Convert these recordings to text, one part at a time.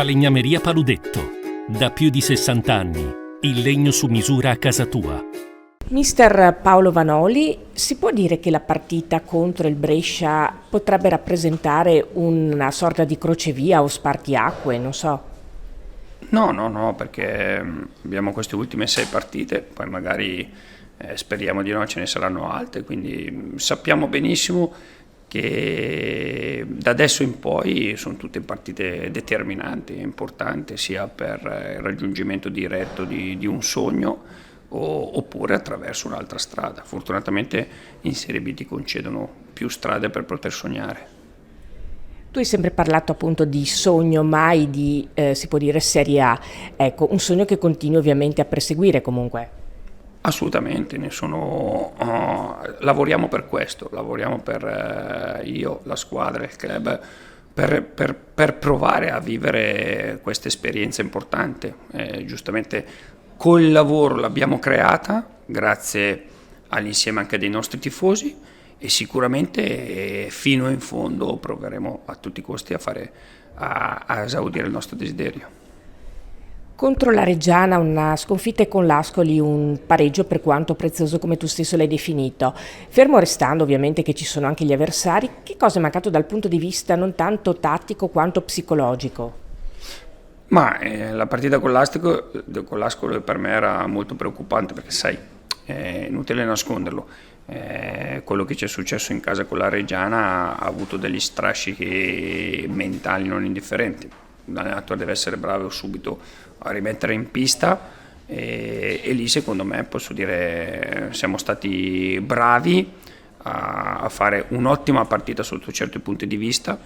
Falegnameria Paludetto. Da più di 60 anni. Il legno su misura a casa tua. Mister Paolo Vanoli, si può dire che la partita contro il Brescia potrebbe rappresentare una sorta di crocevia o spartiacque, non so. No, perché abbiamo queste ultime 6 partite, poi magari speriamo di no, ce ne saranno altre, quindi sappiamo benissimo che da adesso in poi sono tutte partite determinanti, importanti, sia per il raggiungimento diretto di un sogno oppure attraverso un'altra strada. Fortunatamente in Serie B ti concedono più strade per poter sognare. Tu hai sempre parlato appunto di sogno, mai di, si può dire, Serie A. Ecco, un sogno che continui ovviamente a perseguire comunque. Assolutamente, lavoriamo per questo, lavoriamo per io, la squadra, il club, per provare a vivere questa esperienza importante. Giustamente col lavoro l'abbiamo creata, grazie all'insieme anche dei nostri tifosi, e sicuramente fino in fondo proveremo a tutti i costi a esaudire il nostro desiderio. Contro la Reggiana una sconfitta e con l'Ascoli un pareggio per quanto prezioso come tu stesso l'hai definito. Fermo restando ovviamente che ci sono anche gli avversari, che cosa è mancato dal punto di vista non tanto tattico quanto psicologico? Ma la partita con l'Ascoli per me era molto preoccupante perché sai, è inutile nasconderlo, quello che ci è successo in casa con la Reggiana ha avuto degli strascichi mentali non indifferenti. L'allenatore deve essere bravo subito a rimettere in pista e lì secondo me posso dire siamo stati bravi a fare un'ottima partita sotto certi punti di vista.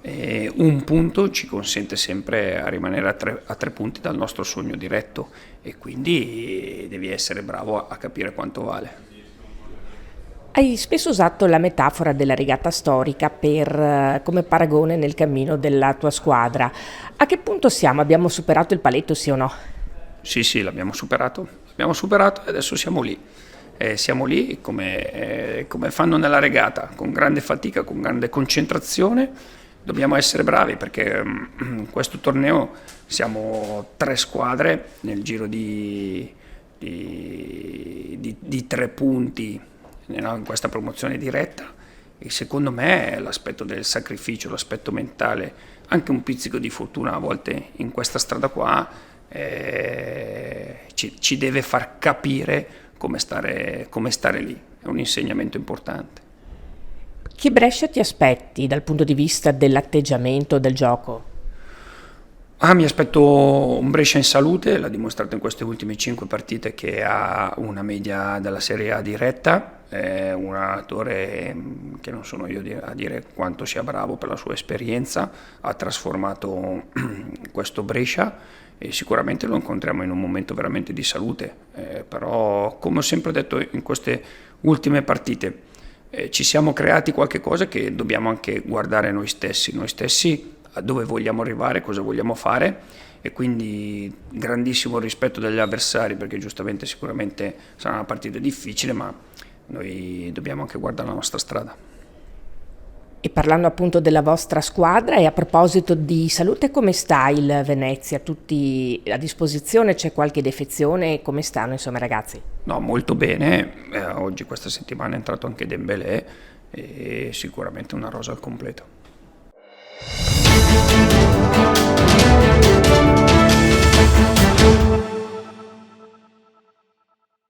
Un punto ci consente sempre a rimanere a tre punti dal nostro sogno diretto e quindi devi essere bravo a capire quanto vale. Hai spesso usato la metafora della regata storica come paragone nel cammino della tua squadra. A che punto siamo? Abbiamo superato il paletto, sì o no? Sì, l'abbiamo superato e adesso siamo lì. Siamo lì come fanno nella regata, con grande fatica, con grande concentrazione. Dobbiamo essere bravi perché in questo torneo siamo 3 squadre nel giro di 3 punti in questa promozione diretta e secondo me l'aspetto del sacrificio, l'aspetto mentale, anche un pizzico di fortuna a volte in questa strada qua ci deve far capire come stare lì, è un insegnamento importante. Che Brescia ti aspetti dal punto di vista dell'atteggiamento del gioco? Mi aspetto un Brescia in salute, l'ha dimostrato in queste ultime 5 partite che ha una media della Serie A diretta, è un allenatore che non sono io a dire quanto sia bravo per la sua esperienza, ha trasformato questo Brescia e sicuramente lo incontriamo in un momento veramente di salute, però come ho sempre detto in queste ultime partite ci siamo creati qualche cosa che dobbiamo anche guardare noi stessi a dove vogliamo arrivare, cosa vogliamo fare e quindi grandissimo rispetto degli avversari perché giustamente sicuramente sarà una partita difficile ma noi dobbiamo anche guardare la nostra strada. E parlando appunto della vostra squadra e a proposito di salute, come sta il Venezia? Tutti a disposizione? C'è qualche defezione? Come stanno insomma ragazzi? No, molto bene, oggi questa settimana è entrato anche Dembélé e sicuramente una rosa al completo.